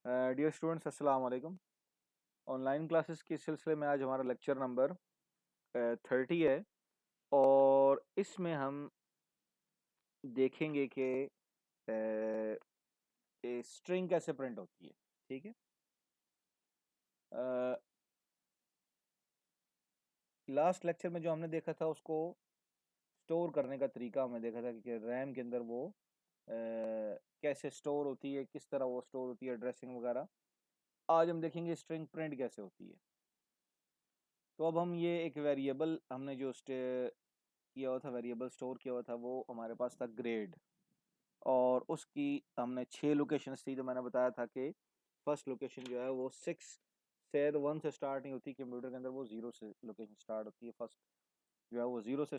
Dear students, अस्सलाम वालेकुम। Online classes के सिलसिले में आज हमारा लेक्चर नंबर 30 है और इसमें हम देखेंगे कि स्ट्रिंग कैसे प्रिंट होती है। ठीक है। लास्ट लेक्चर में जो हमने देखा था उसको स्टोर करने का तरीका हमने देखा था कि रैम के अंदर वो कैसे स्टोर होती है, किस तरह वो स्टोर होती है, एड्रेसिंग वगैरह। आज हम देखेंगे स्ट्रिंग प्रिंट कैसे होती है। तो अब हम ये एक वेरिएबल हमने जो किया हुआ था, वेरिएबल स्टोर किया हुआ था, वो हमारे पास था ग्रेड। और उसकी हमने 6 लोकेशंस थी। तो मैंने बताया था कि फर्स्ट लोकेशन जो है वो 6 से, तो 1 से स्टार्ट नहीं होती कंप्यूटर के अंदर, वो 0 से लोकेशन स्टार्ट होती है। फर्स्ट जो है वो 0 से,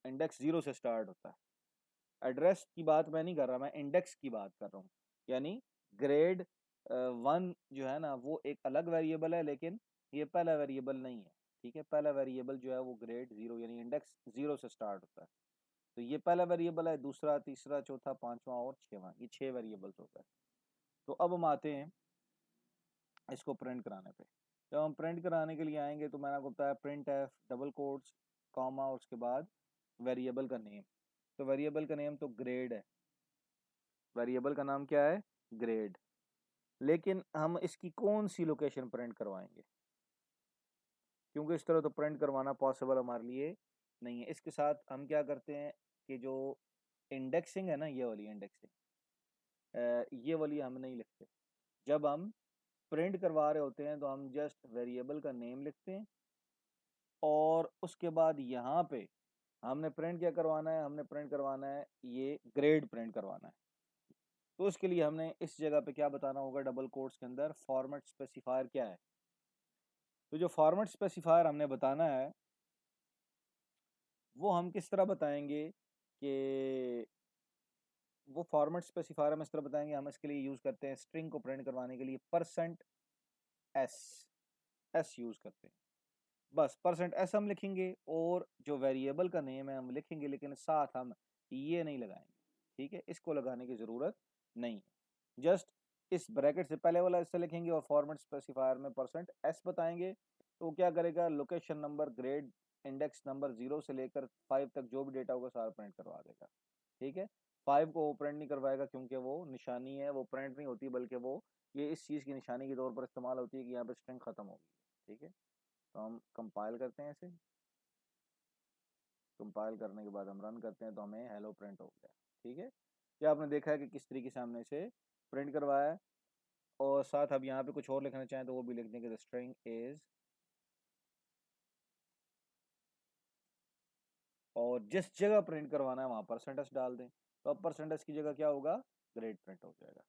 इंडेक्स 0 से स्टार्ट होता है। एड्रेस की बात मैं नहीं कर रहा, मैं इंडेक्स की बात कर रहा हूँ। यानी ग्रेड 1 जो है ना वो एक अलग वेरिएबल है, लेकिन ये पहला वेरिएबल नहीं है। ठीक है, पहला वेरिएबल जो है वो ग्रेड 0 यानी इंडेक्स 0 से स्टार्ट होता है। तो ये पहला वेरिएबल है, दूसरा, तीसरा, चौथा, पांचवा और छठवां, ये 6 वेरिएबल्स होता है। तो अब हम आते हैं इसको प्रिंट कराने पे। जब हम प्रिंट कराने के लिए आएंगे तो मैंने आपको बताया print F, double quotes, comma और उसके बाद वेरिएबल का नेम। तो वेरिएबल का नेम तो ग्रेड है, वेरिएबल का नाम क्या है, ग्रेड। लेकिन हम इसकी कौन सी लोकेशन प्रिंट करवाएंगे, क्योंकि इस तरह तो प्रिंट करवाना पॉसिबल हमारे लिए नहीं है। इसके साथ हम क्या करते हैं कि जो इंडेक्सिंग है ना, ये वाली इंडेक्सिंग, ये वाली हम नहीं लिखते। जब हम प्रिंट करवा रहे होते हैं तो हम जस्ट वेरिएबल का नेम लिखते हैं और उसके बाद यहाँ पे हमने प्रिंट क्या करवाना है, हमने प्रिंट करवाना है ये ग्रेड प्रिंट करवाना है। तो उसके लिए हमने इस जगह पे क्या बताना होगा, डबल कोट्स के अंदर फॉर्मेट स्पेसिफायर क्या है। तो जो फॉर्मेट स्पेसिफायर हमने बताना है वो हम किस तरह बताएंगे कि वो फॉर्मेट स्पेसिफायर हम इस तरह बताएंगे, हम इसके लिए यूज़ करते हैं स्ट्रिंग को प्रिंट करवाने के लिए %s, एस यूज़ करते हैं। बस %s हम लिखेंगे और जो वेरिएबल का नेम है हम लिखेंगे, लेकिन साथ हम ये नहीं लगाएंगे। ठीक है, इसको लगाने की ज़रूरत नहीं है। जस्ट इस ब्रैकेट से पहले वाला इससे लिखेंगे और फॉर्मेट स्पेसिफायर में %s बताएंगे। तो क्या करेगा, location number, grade, index number 0 से लेकर 5 तक जो भी डेटा होगा सारा प्रिंट करवा देगा। ठीक है, 5 को वो प्रिंट नहीं करवाएगा क्योंकि वो निशानी है, वो प्रिंट नहीं होती, बल्कि वो ये इस चीज़ की निशानी के तौर पर इस्तेमाल होती है कि यहाँ पे स्ट्रिंग ख़त्म होगी। ठीक है, तो हम कंपाइल करते हैं इसे। कंपाइल करने के बाद हम रन करते हैं तो हमें हेलो प्रिंट हो गया। ठीक है, ये आपने देखा है कि किस तरीके से हमने इसे प्रिंट करवाया है। और साथ अब यहाँ पे कुछ और लिखना चाहें तो वो भी लिख दें कि द स्ट्रिंग इज, और जिस जगह प्रिंट करवाना है वहाँ %s डाल दें। तो अब %s की जगह क्या होगा, ग्रेड प्रिंट हो जाएगा।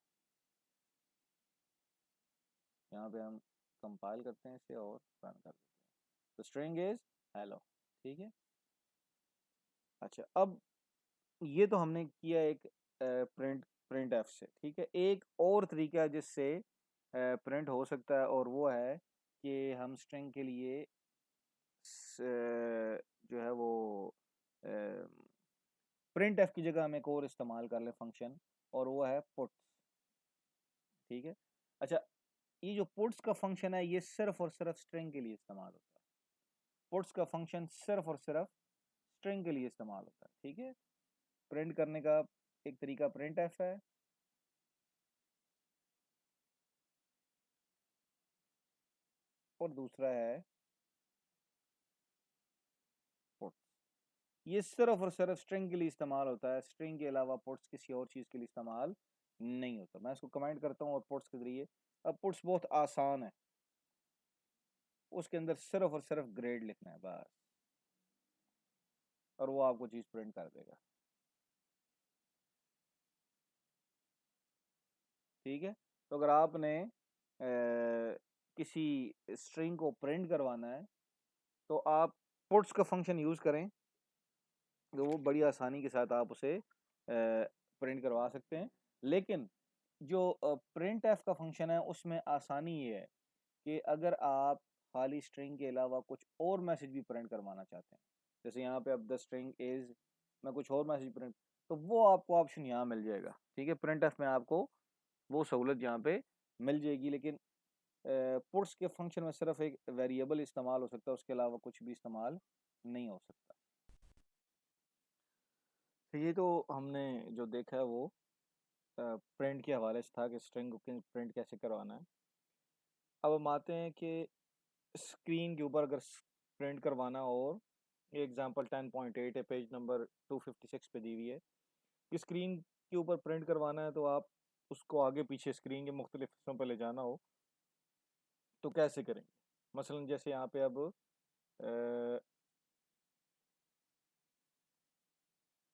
यहाँ पे हम कंपाइल करते हैं इसे और रन कर देते हैं। तो स्ट्रिंग इज हेलो। ठीक है। अच्छा, अब ये तो हमने किया एक प्रिंट एफ से। ठीक है, एक और तरीका है जिससे प्रिंट हो सकता है और वो है कि हम स्ट्रिंग के लिए जो है वो प्रिंट एफ की जगह हम एक और इस्तेमाल कर ले फंक्शन, और वो है पुट्स। ठीक है। अच्छा, ये जो पुट्स का फंक्शन है ये सिर्फ और सिर्फ स्ट्रिंग के लिए इस्तेमाल होता है। पुट्स का फंक्शन सिर्फ और सिर्फ स्ट्रिंग के लिए इस्तेमाल होता है। ठीक है, प्रिंट करने का एक तरीका प्रिंट एफ है और दूसरा है पुट्स। ये सिर्फ और सिर्फ स्ट्रिंग के लिए इस्तेमाल होता है, स्ट्रिंग के अलावा पुट्स किसी और चीज़ के लिए इस्तेमाल नहीं होता। मैं इसको कमेंट करता हूँ और पुट्स के जरिए। अब पुट्स बहुत आसान है, उसके अंदर सिर्फ और सिर्फ ग्रेड लिखना है बस, और वो आपको चीज़ प्रिंट कर देगा। ठीक है, तो अगर आपने किसी स्ट्रिंग को प्रिंट करवाना है तो आप पुट्स का फंक्शन यूज़ करें, तो वो बड़ी आसानी के साथ आप उसे प्रिंट करवा सकते हैं। लेकिन जो प्रिंट एफ का फंक्शन है उसमें आसानी ये है कि अगर आप खाली स्ट्रिंग के अलावा कुछ और मैसेज भी प्रिंट करवाना चाहते हैं, जैसे यहाँ पे अब द स्ट्रिंग इज, मैं कुछ और मैसेज प्रिंट, तो वो आपको ऑप्शन यहाँ मिल जाएगा। ठीक है, प्रिंट एफ में आपको वो सहूलत यहाँ पे मिल जाएगी, लेकिन पुट्स के फंक्शन में सिर्फ एक वेरिएबल इस्तेमाल हो सकता है, उसके अलावा कुछ भी इस्तेमाल नहीं हो सकता। तो ये तो हमने जो देखा है वो प्रिंट के हवाले से था कि स्ट्रिंग को प्रिंट कैसे करवाना है। अब हम आते हैं कि स्क्रीन के ऊपर अगर प्रिंट करवाना, और ये एग्जांपल 10.8 है, पेज नंबर 256 पे दी हुई है कि स्क्रीन के ऊपर प्रिंट करवाना है, तो आप उसको आगे पीछे स्क्रीन के मुख्तलिफ हिस्सों पर ले जाना हो तो कैसे करेंगे। मसलन जैसे यहाँ पे अब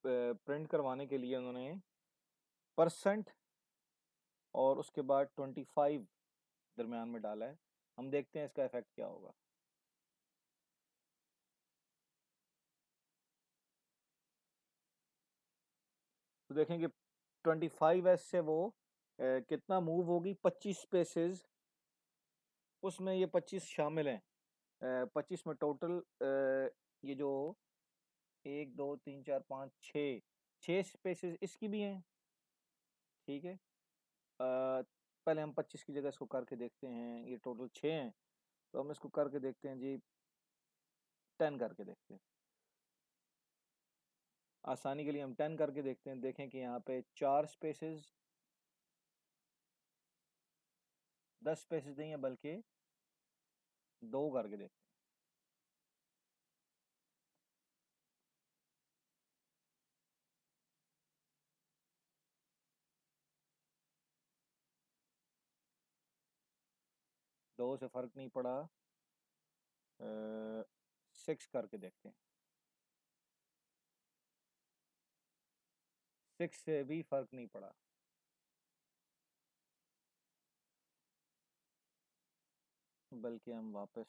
प्रिंट करवाने के लिए उन्होंने परसेंट और उसके बाद 25 दरमियान में डाला है। हम देखते हैं इसका इफेक्ट क्या होगा। तो देखेंगे 25s से वो कितना मूव होगी, 25 स्पेसेस, उसमें ये 25 शामिल हैं। 25 में टोटल ये जो 1 2 3 4 5 6 6 स्पेसेस इसकी भी हैं। ठीक है, पहले हम 25 की जगह इसको करके देखते हैं, ये टोटल 6 हैं, तो हम इसको करके देखते हैं जी, 10 करके देखते हैं। आसानी के लिए हम 10 करके देखते हैं। देखें कि यहाँ पे 4 स्पेसेस, 10 स्पेसेस नहीं है बल्कि 2 करके देखते हैं। दो से फर्क नहीं पड़ा, 6 करके देखते हैं। 6 से भी फर्क नहीं पड़ा। बल्कि हम वापस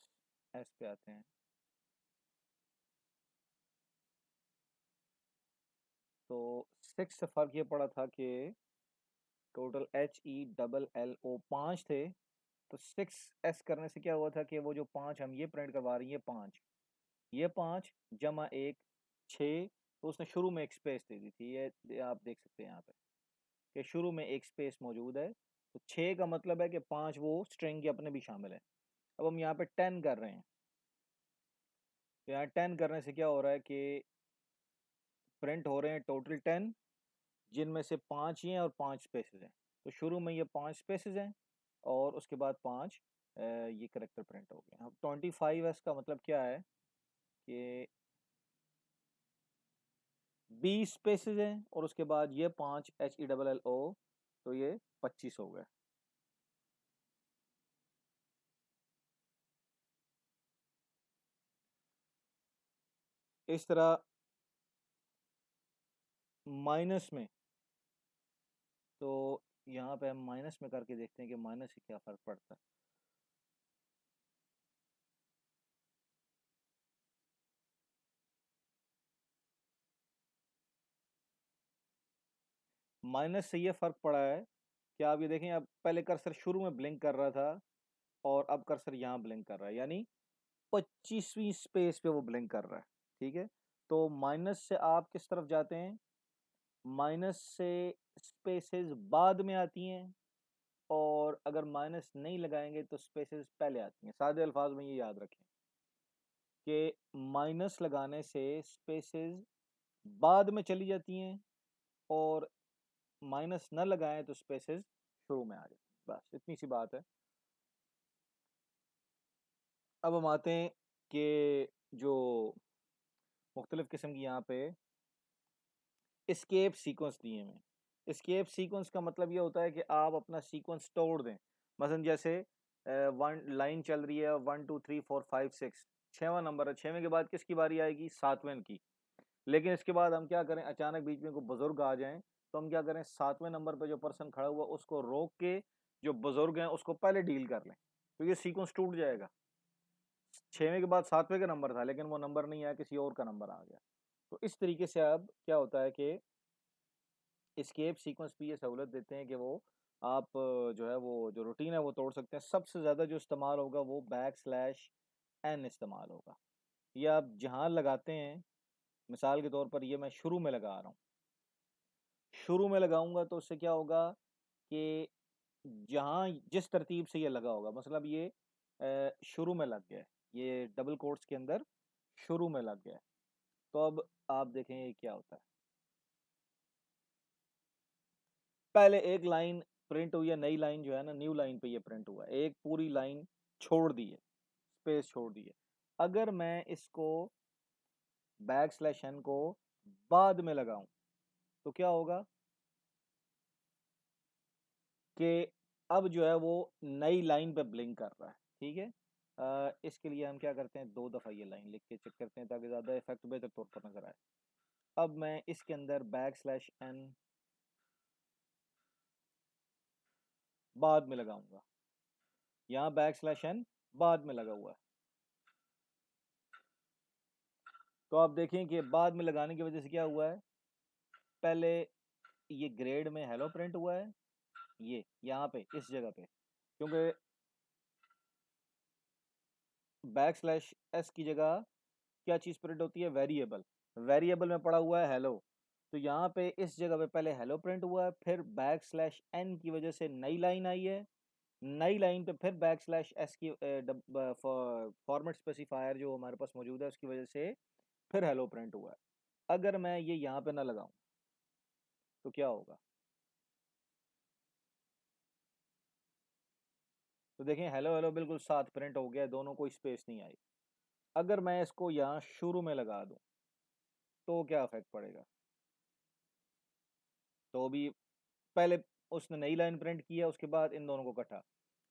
एस पे आते हैं। तो 6 से फर्क ये पड़ा था कि टोटल HELL 5 थे, तो 6S करने से क्या हुआ था कि वो जो 5 हम ये प्रिंट करवा रही है, 5 ये 5 जमा 1 6, तो उसने शुरू में एक स्पेस दे दी थी। ये आप देख सकते हैं यहाँ पे कि शुरू में एक स्पेस मौजूद है, तो 6 का मतलब है कि 5 वो स्ट्रिंग के अपने भी शामिल है। अब हम यहाँ पे 10 कर रहे हैं, तो यहाँ 10 करने से क्या हो रहा है कि प्रिंट हो रहे हैं टोटल 10, जिनमें से 5 ये हैं और 5 स्पेसेस हैं। तो शुरू में ये 5 स्पेसेस हैं और उसके बाद 5 ये करेक्टर प्रिंट हो गए। अब 25s का मतलब क्या है कि 20 स्पेसेस हैं और उसके बाद ये 5 HELLO, तो ये 25 हो गए। इस तरह माइनस में, तो यहाँ पे हम माइनस में करके देखते हैं कि माइनस से क्या फ़र्क पड़ता है। माइनस से ये फ़र्क पड़ा है कि आप ये देखें, अब पहले कर्सर शुरू में ब्लिंक कर रहा था और अब कर्सर यहाँ ब्लिंक कर रहा है, यानी 25वीं स्पेस पे वो ब्लिंक कर रहा है। ठीक है, तो माइनस से आप किस तरफ जाते हैं, माइनस से स्पेसेस बाद में आती हैं, और अगर माइनस नहीं लगाएंगे तो स्पेसेस पहले आती हैं। सादे अल्फाज में ये याद रखें कि माइनस लगाने से स्पेसेस बाद में चली जाती हैं, और माइनस न लगाएं तो स्पेसेस शुरू में आ जाती हैं। बस इतनी सी बात है। अब हम आते हैं कि जो मुख्तलिफ किस्म की यहाँ पे एस्केप सीक्वेंस दिए हुए हैं। एस्केप सीक्वेंस का मतलब ये होता है कि आप अपना सीक्वेंस तोड़ दें। मसलन जैसे वन लाइन चल रही है, 1 2 3 4 5 6, 6वां नंबर है, 6वें के बाद किसकी बारी आएगी, 7वें की। लेकिन इसके बाद हम क्या करें, अचानक बीच में कोई बुजुर्ग आ जाएं, तो हम क्या करें, 7वें नंबर पे जो पर्सन खड़ा हुआ उसको रोक के जो बुजुर्ग हैं उसको पहले डील कर लें, तो ये सीक्वेंस टूट जाएगा। 6वें के बाद 7वें का नंबर था, लेकिन वो नंबर नहीं आया, किसी और का नंबर आ गया। तो इस तरीके से अब क्या होता है कि एस्केप सीक्वेंस भी ये सहूलत देते हैं कि वो आप जो है वो जो रूटीन है वो तोड़ सकते हैं। सबसे ज़्यादा जो इस्तेमाल होगा वो \n इस्तेमाल होगा। ये आप जहाँ लगाते हैं, मिसाल के तौर पर ये मैं शुरू में लगा रहा हूँ, शुरू में लगाऊंगा तो उससे क्या होगा कि जहाँ जिस तरतीब से ये लगा होगा, मतलब ये शुरू में लग गया है, ये डबल कोट्स के अंदर शुरू में लग गया है। तो अब आप देखें ये क्या होता है। पहले एक लाइन प्रिंट हुई है, नई लाइन जो है ना, न्यू लाइन पे ये प्रिंट हुआ है, एक पूरी लाइन छोड़ दी है, स्पेस छोड़ दी है। अगर मैं इसको बैक स्लैश एन को बाद में लगाऊं तो क्या होगा कि अब जो है वो नई लाइन पे ब्लिंक कर रहा है। ठीक है, इसके लिए हम क्या करते हैं, 2 दफ़ा ये लाइन लिख के चेक करते हैं ताकि ज़्यादा इफेक्ट बेहतर तौर पर नजर आए। अब मैं इसके अंदर बैक स्लैश एन बाद में लगाऊंगा, यहाँ बैक स्लैश एन बाद में लगा हुआ है। तो आप देखें कि बाद में लगाने की वजह से क्या हुआ है, पहले ये ग्रेड में हेलो प्रिंट हुआ है, ये यहाँ पे इस जगह पे, क्योंकि बैक स्लैश एस की जगह क्या चीज़ प्रिंट होती है, वेरिएबल। वेरिएबल में पड़ा हुआ है हेलो, तो यहाँ पे इस जगह पे पहले हेलो प्रिंट हुआ है, फिर बैक स्लैश एन की वजह से नई लाइन आई है, नई लाइन पे फिर बैक स्लैश एस की फॉर्मेट स्पेसिफायर जो हमारे पास मौजूद है उसकी वजह से फिर हेलो प्रिंट हुआ है। अगर मैं ये यहाँ पे ना लगाऊं तो क्या होगा, तो देखें हेलो हेलो बिल्कुल साथ प्रिंट हो गया, दोनों कोई स्पेस नहीं आई। अगर मैं इसको यहाँ शुरू में लगा दूं तो क्या इफेक्ट पड़ेगा, तो भी पहले उसने नई लाइन प्रिंट किया, उसके बाद इन दोनों को कटा।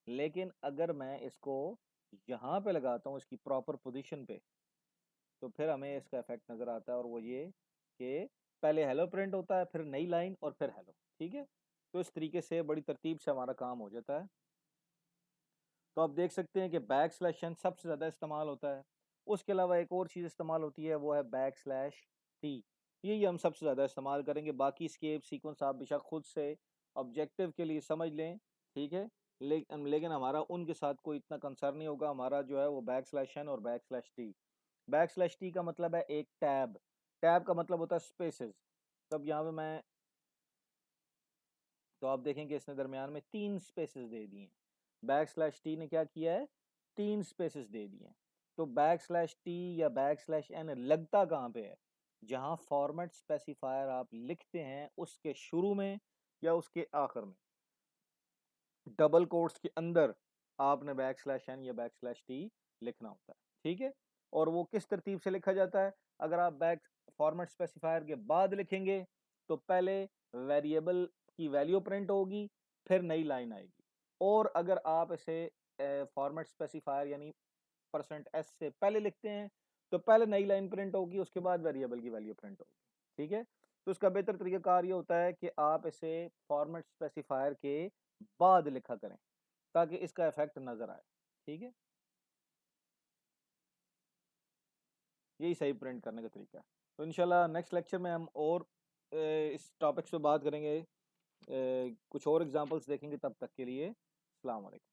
लेकिन अगर मैं इसको यहाँ पे लगाता हूँ इसकी प्रॉपर पोजीशन पे, तो फिर हमें इसका इफेक्ट नज़र आता है, और वो ये कि पहले हेलो प्रिंट होता है, फिर नई लाइन, और फिर हेलो। ठीक है, तो इस तरीके से बड़ी तरतीब से हमारा काम हो जाता है। तो आप देख सकते हैं कि बैक स्लैश एन सबसे ज़्यादा इस्तेमाल होता है। उसके अलावा एक और चीज़ इस्तेमाल होती है, वो है बैक स्लैश टी। यही हम सबसे ज़्यादा इस्तेमाल करेंगे, बाकी स्केप सीक्वेंस आप बेशक खुद से ऑब्जेक्टिव के लिए समझ लें। ठीक है, लेकिन हमारा उनके साथ कोई इतना कंसर्न नहीं होगा, हमारा जो है वो बैक स्लैश एन और back slash T. Back slash T का मतलब है एक टैब, टैब का मतलब होता है स्पेसेस। तब यहाँ पे मैं, तो आप देखेंगे इसने दरमियान में 3 स्पेसेस दे दिए हैं। बैक स्लैश टी ने क्या किया है, 3 स्पेसेस दे दिए हैं। तो बैक स्लैश टी या बैक स्लैश एन लगता कहाँ पे है, जहाँ फॉर्मेट स्पेसिफायर आप लिखते हैं उसके शुरू में या उसके आखिर में, डबल कोट्स के अंदर आपने बैक स्लैश एन या बैक स्लैश टी लिखना होता है। ठीक है, और वो किस तरतीब से लिखा जाता है, अगर आप बैक फॉर्मेट स्पेसिफायर के बाद लिखेंगे तो पहले वेरिएबल की वैल्यू प्रिंट होगी, फिर नई लाइन आएगी। और अगर आप इसे फॉर्मेट स्पेसिफायर यानी परसेंट एस से पहले लिखते हैं तो पहले नई लाइन प्रिंट होगी, उसके बाद वेरिएबल की वैल्यू प्रिंट होगी। ठीक है, तो इसका बेहतर तरीकाकार ये होता है कि आप इसे फॉर्मेट स्पेसिफायर के बाद लिखा करें ताकि इसका इफेक्ट नजर आए। ठीक है, यही सही प्रिंट करने का तरीका है। तो इंशाल्लाह नेक्स्ट लेक्चर में हम और इस टॉपिक्स पे बात करेंगे, कुछ और एग्जांपल्स देखेंगे। तब तक के लिए अस्सलाम वालेकुम।